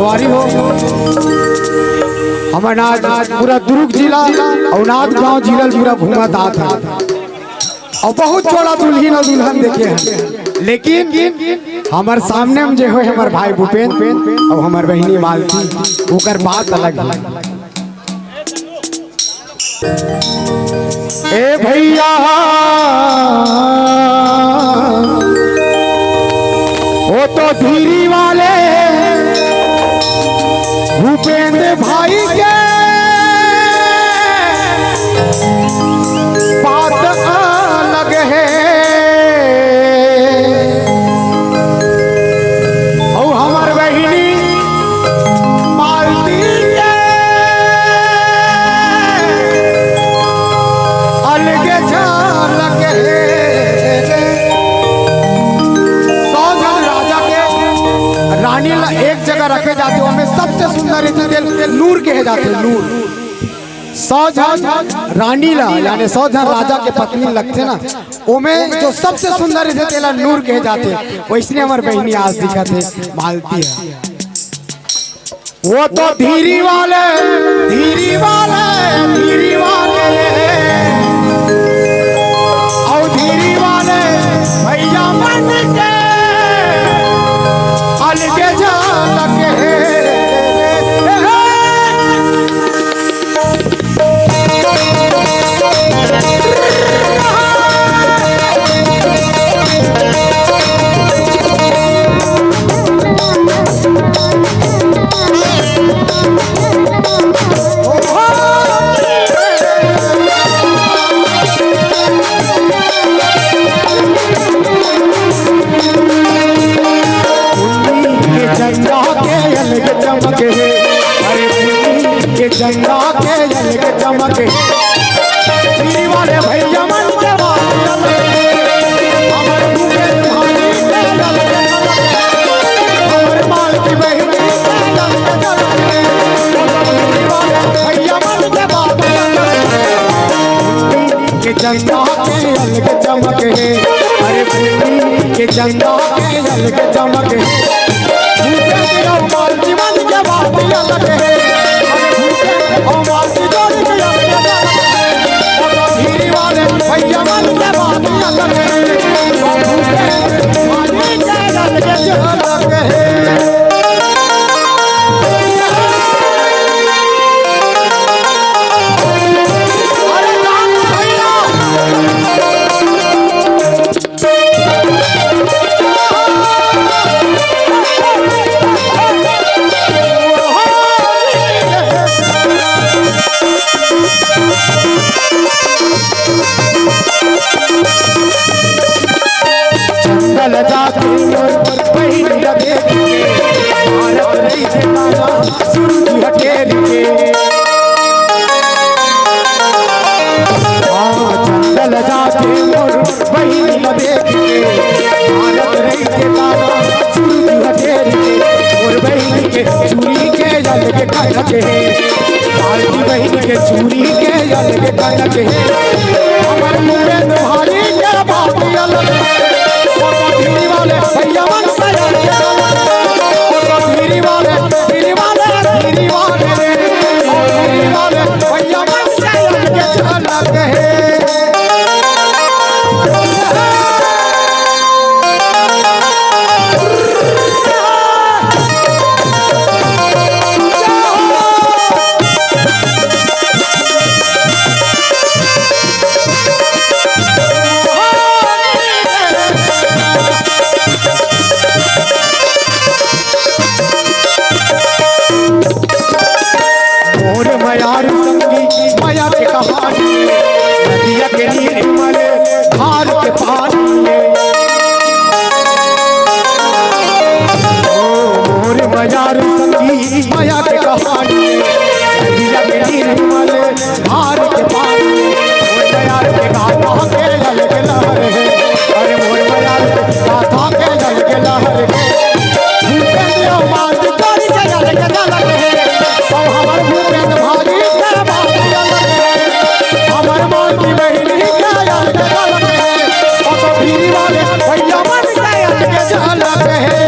सवारी हो हमारे पूरा दुर्ग जिला और नाथ गांव जिला पूरा घूमा था और बहुत चौड़ा दुल्हन और दुल्हन देखे हैं, लेकिन हमारे सामने में जो है हमारे भाई भूपेन और हमारे बहनी मालती ओकर बात अलग है। ए भैया वो तो धीरी वाले भूपेंद्र भाई के बात अलग है और हमार बहिनी मालती के अलग झलक है। रानी एक जगह रखे जाते हो हमें सबसे सुंदर नूर कहे जाते हैं। नूर 100 जन रानी ला यानी 100 जन राजा के पत्नी लगते ना उमें जो सबसे सुंदर तेला नूर कहे जाते हैं। वैसे हमारे बहनी आज दिखाते मालती है वो तो धीरी वाले धीरी वाले धीरी वाले और धीरी वाले भैया मन के अलग झलक है। गंगा के अलग चमक धीरी वाले भैया मन के बात हमारे भूपेंद्र भाई के हमारे माल की बहनी भैया मन के बात के गंगा के अलग चमक है। अरे भूमि के गंगा के अलग चमक है भूपेंद्र माल की मन के बात अलग है। धीरी वाले भैया मन के बात अलग है। चंदल जाके पहली लगे भारत रही थे नाना सूरज हटेर के चंदल जाके पहली लगे भारत रही थे नाना सूरज हटेर के और बहन के चूड़ी के अलग कनक है बाल्टी बहन के चूड़ी के अलग कनक है हमारे भूपेंद्र भाई के बात अलग है। धीरी वाले भैया मन के धीरी वाले धीरी वाले धीरी वाले धीरी वाले भैया मन के झलक है। मयार संगी माया के कहानी नदिया के निर्मल धार के पानी मोर मयार संगी माया के कहानी नदिया के निर्मल धार के पानी मोर मयार के गाथा के अलग लहर है। अरे मोर मयार के गाथा के अलग लहर है भूपेंद्र माल जोड़ी के अलग अलग है और हमारे भूपेंद्र भाई के बात अलग है हमारे माल की बहनी के अलग अलग है और तो धीरी वाले भैया मन के अलग झलक है।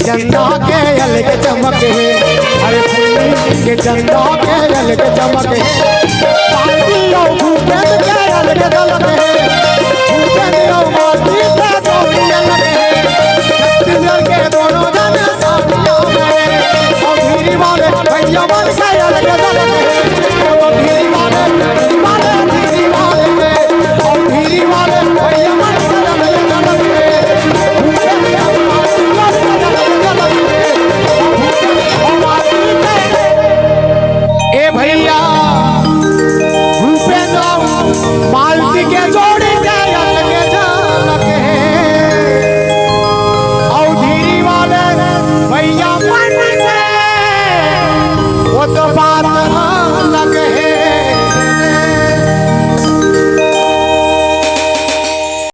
झंडा के अलग चमक है, अरे पुण्य के झंडा के अलग चमक है, पार्टी और भूपेंद्र के अलग झलक है।